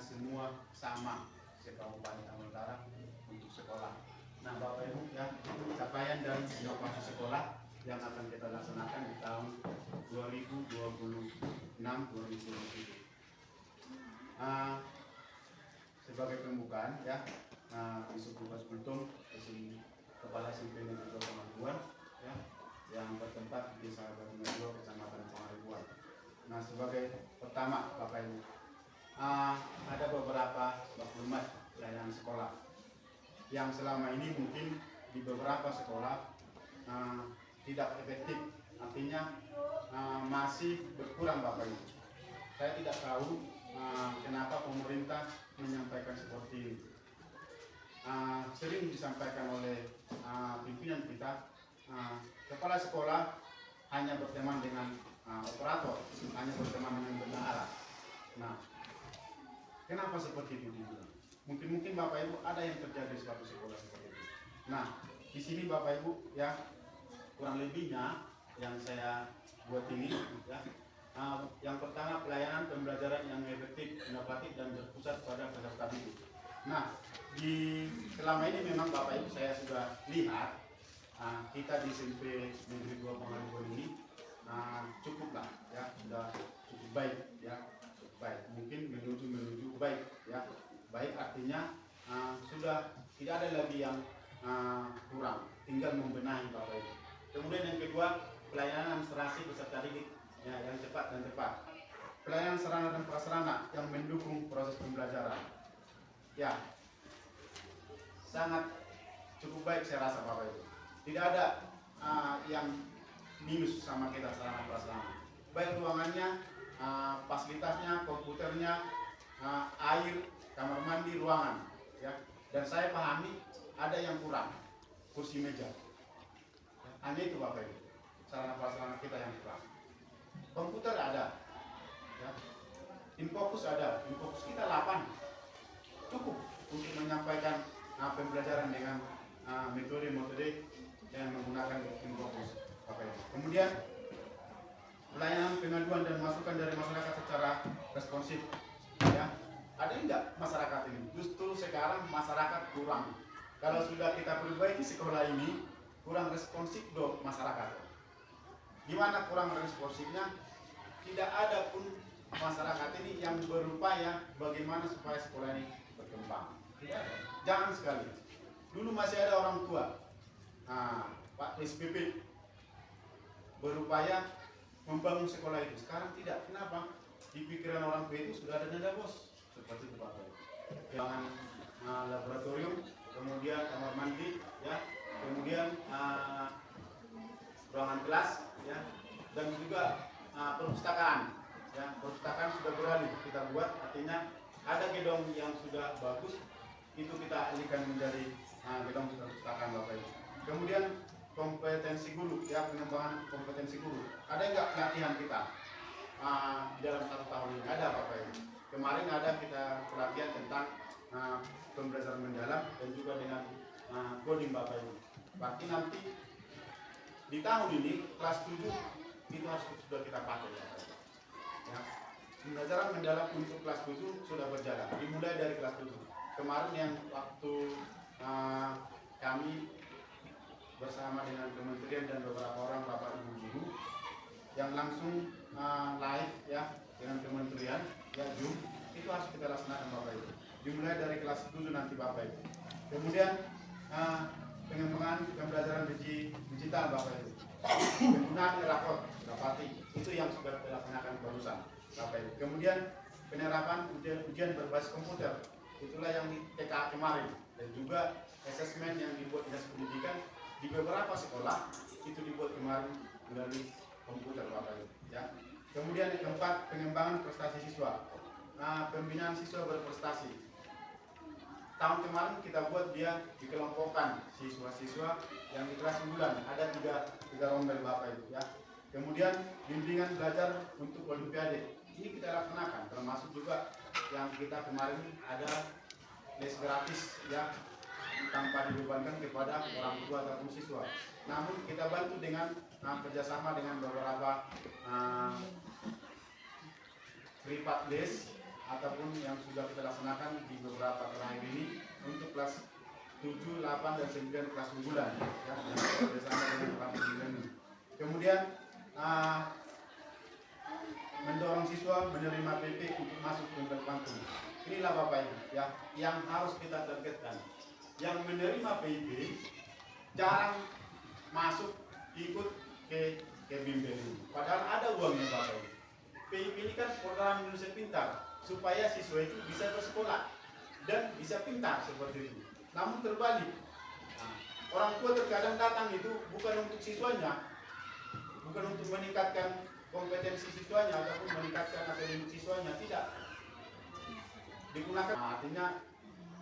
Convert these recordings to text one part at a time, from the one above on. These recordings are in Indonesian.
semua sama se-Kabupaten Tambun Utara untuk sekolah. Nah Bapak Ibu ya, capaian dan inovasi sekolah yang akan kita laksanakan di tahun 2026-2027. Sebagai pembukaan ya, Isu Tugas Kultum Kepala SMP Negeri 2 Pangaribuan ya, yang bertempat di Desa Batu Medlo, Kecamatan Pangaribuan. Nah sebagai pertama Bapak Ibu, ada beberapa maklumat pelayanan sekolah yang selama ini mungkin di beberapa sekolah tidak efektif, artinya masih berkurang Bapak Ibu. Saya tidak tahu kenapa pemerintah menyampaikan seperti ini. Sering disampaikan oleh pimpinan kita, kepala sekolah hanya berteman dengan operator, hanya berteman dengan bendahara. Nah, kenapa seperti itu dibilang? Mungkin Bapak Ibu ada yang terjadi di suatu sekolah seperti itu. Nah, di sini Bapak Ibu ya, kurang lebihnya yang saya buat ini ya. Yang pertama, pelayanan pembelajaran yang efektif, inovatif dan berpusat pada peserta didik. Nah, selama ini memang Bapak Ibu saya sudah lihat kita di SMP Negeri 2 Pangaribuan ini cukuplah ya, sudah cukup baik ya, cukup baik. Mungkin menuju baik ya. Baik artinya sudah tidak ada lagi yang kurang, tinggal membenahi Bapak Ibu. Kemudian yang kedua, pelayanan administrasi peserta didik ya, yang cepat dan tepat. Pelayanan sarana dan prasarana yang mendukung proses pembelajaran. Ya, sangat cukup baik saya rasa Bapak Ibu. Tidak ada yang minus sama kita sarana prasarana. Baik ruangannya, fasilitasnya, komputernya, air, kamar mandi, ruangan. Ya. Dan saya pahami ada yang kurang, kursi meja. Hanya itu Bapak Ibu, sarana prasarana kita yang kurang. Komputer ada, ya. Infokus ada, Infokus kita 8, cukup untuk menyampaikan pembelajaran dengan metode-metode yang menggunakan Infokus, Bapak Ibu. Kemudian pelayanan pengaduan dan masukan dari masyarakat secara responsif, ya. Ada enggak masyarakat ini? Justru sekarang masyarakat kurang. Kalau sudah kita perbaiki sekolah ini, kurang responsif dong masyarakat. Gimana kurang responsifnya? Tidak ada pun masyarakat ini yang berupaya bagaimana supaya sekolah ini berkembang. Tidak ada. Jangan sekali. Dulu masih ada orang tua, Pak SPP berupaya membangun sekolah itu. Sekarang tidak. Kenapa? Di pikiran orang tua itu sudah ada dana bos. Seperti itu Pak. Jangan laboratorium, kemudian kamar mandi, ya, kemudian ruangan kelas, ya, dan juga perpustakaan. Ya, perpustakaan sudah beralih kita buat, artinya ada gedung yang sudah bagus, itu kita alihkan menjadi gedung perpustakaan Bapak Ibu. Kemudian kompetensi guru, ya, pengembangan kompetensi guru. Ada enggak pelatihan kita di dalam 1 tahun ini? Ada Bapak Ibu. Kemarin ada kita pelatihan tentang pembelajaran mendalam dan juga dengan coding Bapak Ibu. Berarti nanti di tahun ini kelas 7 itu harus sudah kita pakai Bapak Ibu. Ya. Pembelajaran mendalam untuk kelas 7 sudah berjalan, dimulai dari kelas 7. Kemarin yang waktu kami bersama dengan kementerian dan beberapa orang Bapak Ibu guru yang langsung live ya dengan kementerian ya Zoom, itu harus kita laksanakan Bapak Ibu. Dimulai dari kelas 7 nanti Bapak Ibu. Kemudian pengembangan pembelajaran digital Bapak Ibu. Penggunaan rapor dapati itu yang sudah kita laksanakan barusan Bapak Ibu. Kemudian penerapan ujian berbasis komputer, itulah yang di TKA kemarin, dan juga asesmen yang dibuat dinas pendidikan di beberapa sekolah itu dibuat kemarin melalui komputer Bapak Ibu. Ya. Kemudian yang keempat, pengembangan prestasi siswa, pembinaan siswa berprestasi. Tahun kemarin kita buat dia dikelompokkan siswa-siswa yang di kelas unggulan, ada tiga rombel Bapak Ibu, ya. Kemudian bimbingan belajar untuk olimpiade, ini kita laksanakan, termasuk juga yang kita kemarin ada les gratis ya, tanpa dibebankan kepada orang tua ataupun siswa. Namun kita bantu dengan kerjasama dengan beberapa privat les ataupun yang sudah kita laksanakan di beberapa terakhir ini untuk kelas 7, 8, dan 9 kelas unggulan ya, yang bersama dengan kelas unggulan ini. Kemudian mendorong siswa menerima PP untuk masuk ke kampung. Inilah Bapak Ibu ya, yang harus kita targetkan. Yang menerima PP jarang masuk ikut ke bimbel ini. Padahal ada uangnya Bapak Ibu. PIP ini kan program Indonesia Pintar, supaya siswa itu bisa bersekolah dan bisa pintar seperti itu. Namun terbalik, orang tua terkadang datang itu bukan untuk siswanya, bukan untuk meningkatkan kompetensi siswanya ataupun meningkatkan akademik siswanya, tidak. Digunakan artinya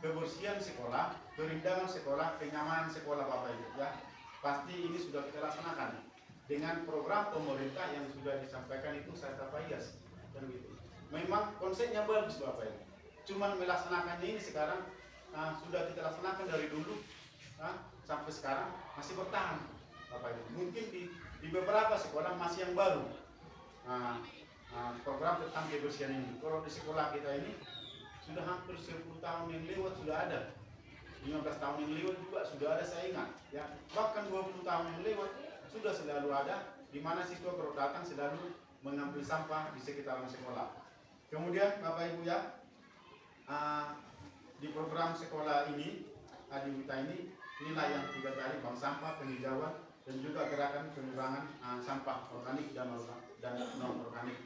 kebersihan sekolah, kerindangan sekolah, kenyamanan sekolah Bapak Ibu ya. Pasti ini sudah kita laksanakan dengan program pemerintah yang sudah disampaikan itu serta payas dan gitu. Memang konsepnya bagus Bapak Ibu. Cuman melaksanakannya ini sekarang sudah kita laksanakan dari dulu sampai sekarang masih bertahan Bapak Ibu. Mungkin di beberapa sekolah masih yang baru program tentang kebersihan ini. Kalau di sekolah kita ini sudah hampir 10 tahun yang lewat sudah ada, 15 tahun yang lewat juga sudah ada, saya ingat ya, bahkan 20 tahun yang lewat sudah selalu ada, di mana siswa kalau datang selalu mengambil sampah di sekitaran sekolah. Kemudian Bapak Ibu ya, di program sekolah ini Adiwita ini, inilah yang 3 tadi, bank sampah, penghijauan, dan juga gerakan pengurangan sampah organik dan non organik.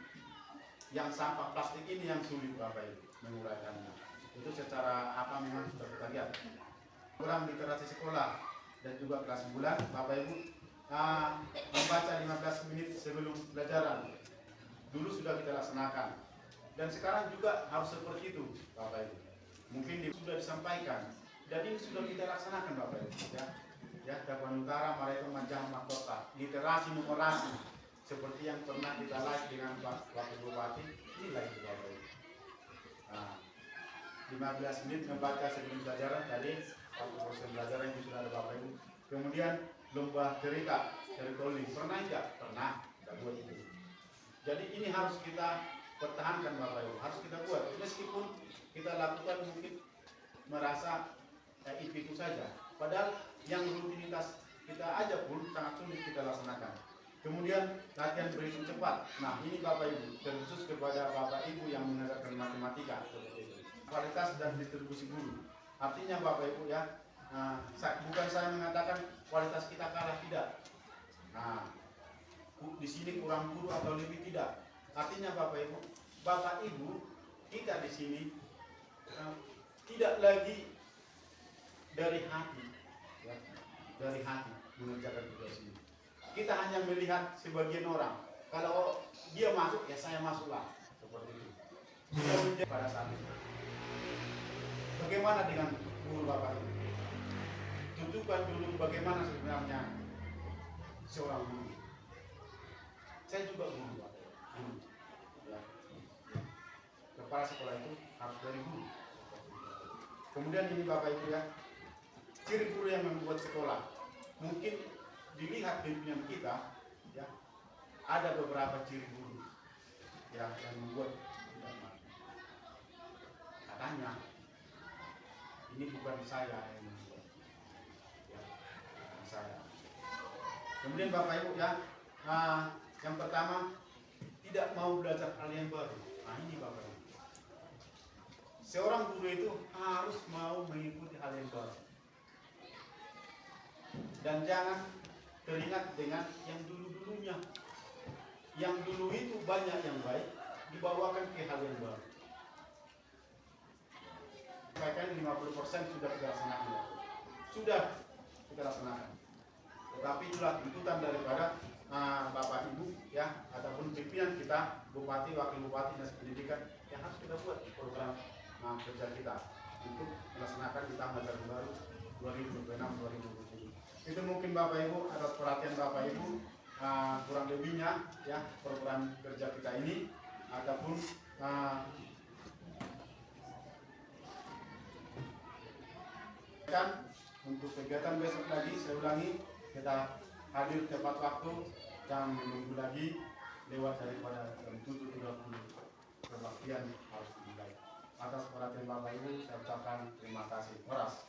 Yang sampah plastik ini yang sulit Bapak Ibu menguraikannya. Itu secara memang sudah kita lihat. Kurang literasi sekolah dan juga kelas bulan Bapak Ibu membaca 15 menit sebelum pelajaran. Dulu sudah kita laksanakan. Dan sekarang juga harus seperti itu Bapak Ibu. Mungkin sudah disampaikan. Dan ini sudah kita laksanakan Bapak Ibu ya. Ya, Tapan Utara, Mareto, Manjang, Mahkota, literasi numerasi seperti yang pernah kita live dengan Wakil Bupati, inilah itu Bapak Ibu. 15 menit membaca sebelum pelajaran tadi, waktu proses pelajaran itu sudah ada Bapak Ibu. Kemudian lomba cerita, storytelling, pernah enggak? Pernah, kita buat itu. Jadi ini harus kita pertahankan Bapak Ibu, harus kita buat. Meskipun kita lakukan mungkin merasa itu saja, padahal yang rutinitas kita aja pun sangat sulit kita laksanakan. Kemudian latihan berhitung cepat. Nah ini Bapak Ibu, terkhusus kepada Bapak Ibu yang mengajarkan matematika seperti itu. Kualitas dan distribusi guru. Artinya Bapak Ibu ya, bukan saya mengatakan kualitas kita kalah, tidak. Di sini kurang guru atau lebih, tidak. Artinya Bapak Ibu kita di sini tidak lagi dari hati, ya, dari hati mengerjakan tugas ini. Kita hanya melihat sebagian orang. Kalau dia masuk, ya saya masuklah. Seperti itu. Pada saat itu. Bagaimana dengan guru Bapak Ibu? Tunjukkan dulu bagaimana sebenarnya seorang guru. Saya juga guru Bapak Ibu. Ya. Kepala sekolah itu harus dari guru. Kemudian ini Bapak Ibu ya, ciri guru yang membuat sekolah. Mungkin dilihat pimpinan kita ya, ada beberapa ciri guru ya, yang membuat katanya ini bukan saya yang membuat ya, bukan saya. Kemudian Bapak Ibu ya, yang pertama tidak mau belajar hal yang baru. Nah ini Bapak Ibu, seorang guru itu harus mau mengikuti hal yang baru dan jangan teringat dengan yang dulu-dulunya. Yang dulu itu banyak yang baik, dibawakan ke hal yang baru. Bahkan 50% sudah kita laksanakan. Sudah kita laksanakan. Tetapi itulah tuntutan daripada Bapak Ibu ya, ataupun pimpinan kita, Bupati, Wakil Bupati, Dinas Pendidikan, yang harus kita buat program kerja kita untuk melaksanakan kita Ajaran Baru 2026-2027. Itu mungkin Bapak Ibu atas perhatian Bapak Ibu, kurang lebihnya ya program kerja kita ini ataupun untuk kegiatan besok lagi. Saya ulangi, kita hadir tepat waktu, jangan menunggu lagi lewat daripada jam 7.30 kebaktian harus dimulai. Atas perhatian Bapak Ibu saya ucapkan terima kasih. Horas.